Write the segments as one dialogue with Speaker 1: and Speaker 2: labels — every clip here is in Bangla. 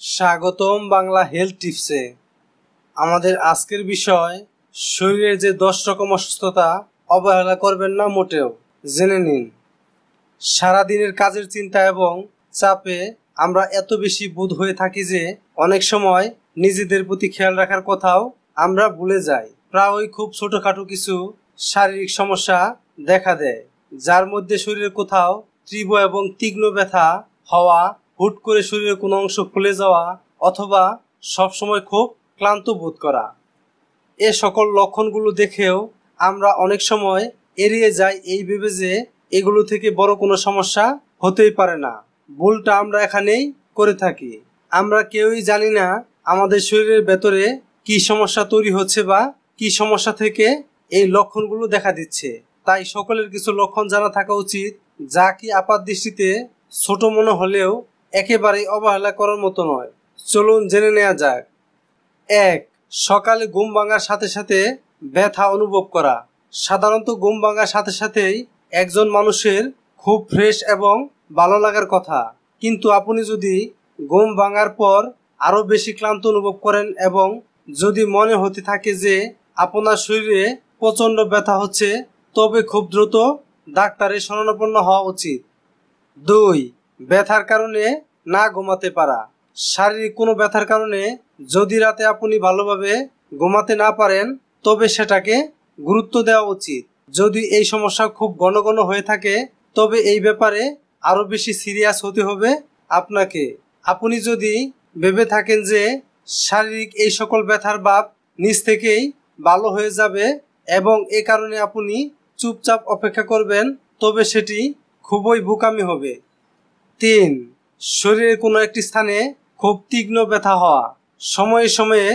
Speaker 1: স্বাগতম বাংলা হেলথ টিপসে। আমাদের আজকের বিষয় শরীরের যে 10 রকম অসুস্থতা অবহেলা করবেন না মোটেও। জেনে নিন। সারাদিনের কাজের চিন্তা এবং চাপে আমরা এত বেশি বোধ হয়ে থাকি যে অনেক সময় নিজেদের প্রতি খেয়াল রাখার কথাও আমরা ভুলে যাই। প্রায়ই খুব ছোটখাটো কিছু শারীরিক সমস্যা দেখা দেয়, যার মধ্যে শরীরের কোথাও তীব্র এবং তীক্ষ্ণ ব্যথা হওয়া, হুট করে শরীরের কোনো অংশ ফুলে যাওয়া অথবা সবসময় খুব ক্লান্ত বোধ করা। এ সকল লক্ষণগুলো দেখেও আমরা অনেক সময় এড়িয়ে যাই এই ভেবে যে এগুলো থেকে বড় কোনো সমস্যা হতেই পারে না। ভুলটা আমরা এখানেই করে থাকি। আমরা কেউই জানি না আমাদের শরীরের ভেতরে কি সমস্যা তৈরি হচ্ছে বা কি সমস্যা থেকে এই লক্ষণগুলো দেখা দিচ্ছে। তাই সকলের কিছু লক্ষণ জানা থাকা উচিত, যা কি আপাত দৃষ্টিতে ছোট মনে হলেও একেবারেই অবহেলা করার মতো নয়। চলুন জেনে নেওয়া যাক। 1. সকালে ঘুম ভাঙার সাথে সাথে ব্যথা অনুভব করা। সাধারণত ঘুম ভাঙার সাথে সাথেই একজন মানুষের খুব ফ্রেশ এবং ভালো লাগার কথা, কিন্তু আপনি যদি ঘুম ভাঙার পর আরও বেশি ক্লান্ত অনুভব করেন এবং যদি মনে হতে থাকে যে আপনার শরীরে প্রচণ্ড ব্যথা হচ্ছে, তবে খুব দ্রুত ডাক্তারের শরণাপন্ন হওয়া উচিত। 2. ব্যথার কারণে না ঘুমাতে পারা। শারীরিক কোনো ব্যথার কারণে যদি রাতে আপনি ভালোভাবে ঘুমাতে না পারেন, তবে সেটাকে গুরুত্ব দেওয়া উচিত। যদি এই সমস্যা খুব ঘন ঘন হয়ে থাকে, তবে এই ব্যাপারে আরও বেশি সিরিয়াস হতে হবে আপনাকে। আপনি যদি ভেবে থাকেন যে শারীরিক এই সকল ব্যথার ভাব নিজ থেকেই ভালো হয়ে যাবে এবং এ কারণে আপনি চুপচাপ অপেক্ষা করবেন, তবে সেটি খুবই বোকামি হবে। 3. শরীরের কোনো একটি স্থানে খুব তীক্ষ্ণ ব্যথা হওয়া। সময়ে সময়ে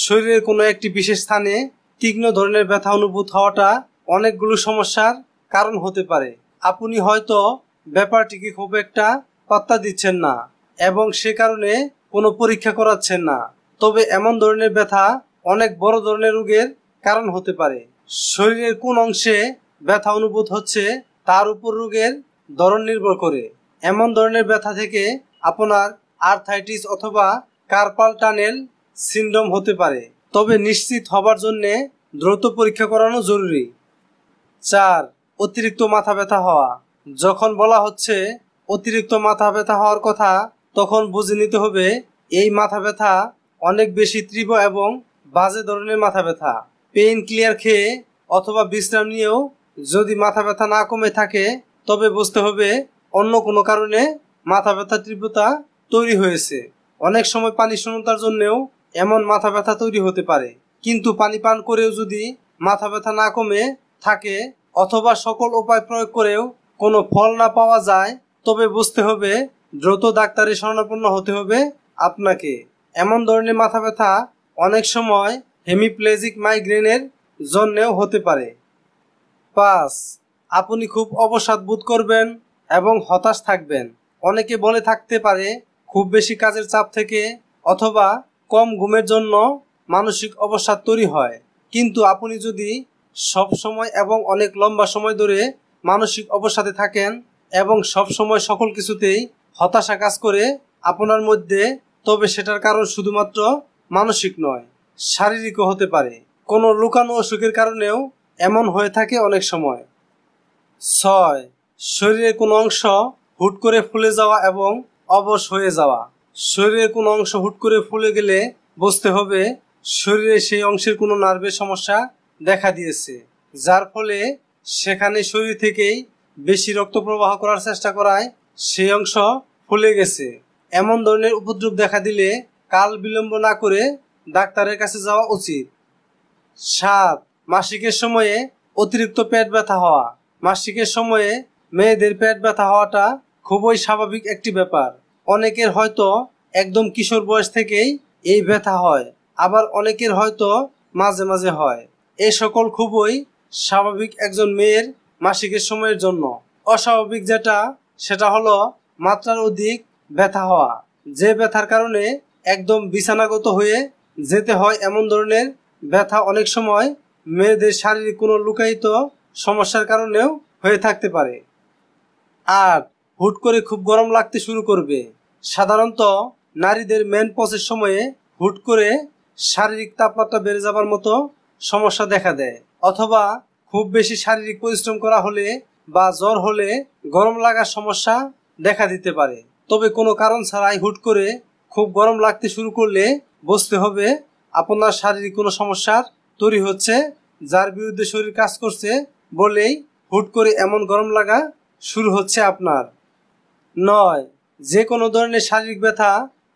Speaker 1: শরীরের কোনো একটি বিশেষ স্থানে তীক্ষ্ণ ধরনের ব্যথা অনুভূত হওয়াটা অনেকগুলো সমস্যার কারণ হতে পারে। আপনি হয়তো ব্যাপারটিকে খুব একটা পাত্তা দিচ্ছেন না এবং সে কারণে কোনো পরীক্ষা করাচ্ছেন না, তবে এমন ধরনের ব্যথা অনেক বড় ধরনের রোগের কারণ হতে পারে। শরীরের কোন অংশে ব্যথা অনুভূত হচ্ছে তার উপর রোগের ধরন নির্ভর করে। এমন ধরনের ব্যথা থেকে আপনার আর্থ্রাইটিস অথবা কার্পাল টানেল সিনড্রোম হতে পারে, তবে নিশ্চিত হবার জন্য দ্রুত পরীক্ষা করানো জরুরি। 4. অতিরিক্ত মাথা ব্যথা হওয়া। যখন বলা হচ্ছে অতিরিক্ত মাথা ব্যথা হওয়ার কথা, তখন বুঝে নিতে হবে এই মাথা ব্যথা অনেক বেশি তীব্র এবং বাজে ধরনের মাথা ব্যথা। পেইন ক্লিয়ার খেয়ে অথবা বিশ্রাম নিয়েও যদি মাথা ব্যথা না কমে থাকে, তবে বুঝতে হবে অন্য কোনো কারণে মাথা ব্যথার তীব্রতা তৈরি হয়েছে। অনেক সময় পানি শূন্যতার জন্যেও এমন মাথা ব্যথা তৈরি হতে পারে, কিন্তু পানি পান করেও যদি মাথা ব্যথা না কমে থাকে অথবা সকল উপায় প্রয়োগ করেও কোনো ফল না পাওয়া যায়, তবে বুঝতে হবে দ্রুত ডাক্তারের শরণাপন্ন হতে হবে আপনাকে। এমন ধরনের মাথা ব্যথা অনেক সময় হেমিপ্লেজিক মাইগ্রেনের জন্যেও হতে পারে। 5. আপনি খুব অবসাদ বোধ করবেন এবং হতাশ থাকবেন। অনেকে বলে থাকতে পারে খুব বেশি কাজের চাপ থেকে অথবা কম ঘুমের জন্য মানসিক অবসাদ তৈরি হয়, কিন্তু আপনি যদি সব সময় এবং অনেক লম্বা সময় ধরে মানসিক অবসাদে থাকেন এবং সব সময় সকল কিছুতেই হতাশা কাজ করে আপনার মধ্যে, তবে সেটার কারণ শুধুমাত্র মানসিক নয়, শারীরিকও হতে পারে। কোনো লুকানো অসুখের কারণেও এমন হয়ে থাকে অনেক সময়। 6. শরীরের কোনো অংশ হুট করে ফুলে যাওয়া এবং অবশ হয়ে যাওয়া। শরীরের কোনো অংশ হুট করে ফুলে গেলে বুঝতে হবে শরীরে সেই অংশের কোনো নার্ভের সমস্যা দেখা দিয়েছে, যার ফলে সেখানে শরীর থেকেই বেশি রক্ত প্রবাহ করার চেষ্টা করায় সেই অংশ ফুলে গেছে। এমন ধরনের উপদ্রব দেখা দিলে কাল বিলম্ব না করে ডাক্তারের কাছে যাওয়া উচিত। 7. মাসিকের সময়ে অতিরিক্ত পেট ব্যথা হওয়া। মাসিকের সময়ে মেয়েদের পেট ব্যথা হওয়াটা খুবই স্বাভাবিক একটি ব্যাপার। অনেকের হয়তো একদম কিশোর বয়স থেকেই এই ব্যথা হয়, আবার অনেকের হয়তো মাঝে মাঝে হয়। এ সকল খুবই স্বাভাবিক একজন মেয়ের মাসিকের সময়ের জন্য। অস্বাভাবিক যেটা, সেটা হলো মাত্রার অধিক ব্যথা হওয়া, যে ব্যথার কারণে একদম বিছানাগত হয়ে যেতে হয়। এমন ধরনের ব্যথা অনেক সময় মেয়েদের শারীরিক কোনো লুকায়িত সমস্যার কারণেও হয়ে থাকতে পারে। 8. হুট করে খুব গরম লাগতে শুরু করবে। সাধারণত নারীদের মেনপজের সময়ে হুট করে শারীরিক তাপমাত্রা বেড়ে যাবার মতো সমস্যা দেখা দেয়, অথবা খুব বেশি শারীরিক পরিশ্রম করা হলে বা জ্বর হলে গরম লাগার সমস্যা দেখা দিতে পারে। তবে কোনো কারণ ছাড়াই হুট করে খুব গরম লাগতে শুরু করলে বুঝতে হবে আপনার শারীরিক কোনো সমস্যার তৈরি হচ্ছে, যার বিরুদ্ধে শরীর কাজ করছে বলেই হুট করে এমন গরম লাগা শুরু হচ্ছে আপনার। 9. যে কোনো ধরনের শারীরিক ব্যথা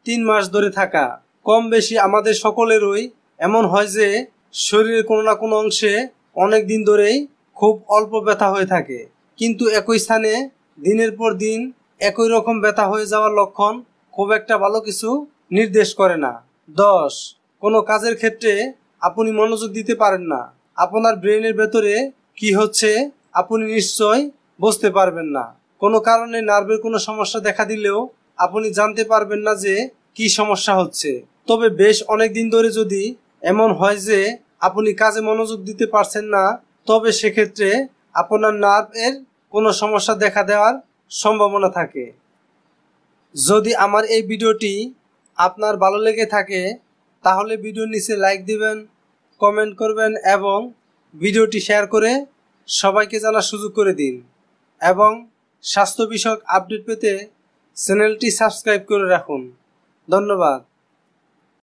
Speaker 1: 3 মাস ধরে থাকা। কম বেশি আমাদের সকলেরই এমন হয় যে শরীরের কোনো না কোনো অংশে অনেক দিন ধরেই খুব অল্প ব্যথা হয়ে থাকে, কিন্তু একই স্থানে দিনের পর দিন একই রকম ব্যথা হয়ে যাওয়ার লক্ষণ খুব একটা ভালো কিছু নির্দেশ করে না। 10. কোনো কাজের ক্ষেত্রে আপনি মনোযোগ দিতে পারেন না। আপনার ব্রেনের ভেতরে কি হচ্ছে আপনি নিশ্চয় বুঝতে পারবেন না। কোনো কারণে নার্ভের কোনো সমস্যা দেখা দিলেও আপনি জানতে পারবেন না যে কি সমস্যা হচ্ছে। তবে বেশ অনেক দিন ধরে যদি এমন হয় যে আপনি কাজে মনোযোগ দিতে পারছেন না, তবে সেক্ষেত্রে আপনার নার্ভের কোনো সমস্যা দেখা দেওয়ার সম্ভাবনা থাকে। যদি আমার এই ভিডিওটি আপনার ভালো লেগে থাকে তাহলে ভিডিওর নিচে লাইক দিবেন, কমেন্ট করবেন এবং ভিডিওটি শেয়ার করে সবাইকে জানার সুযোগ করে দিন, এবং স্বাস্থ্য বিষয়ক আপডেট পেতে চ্যানেলটি সাবস্ক্রাইব করে রাখুন। ধন্যবাদ।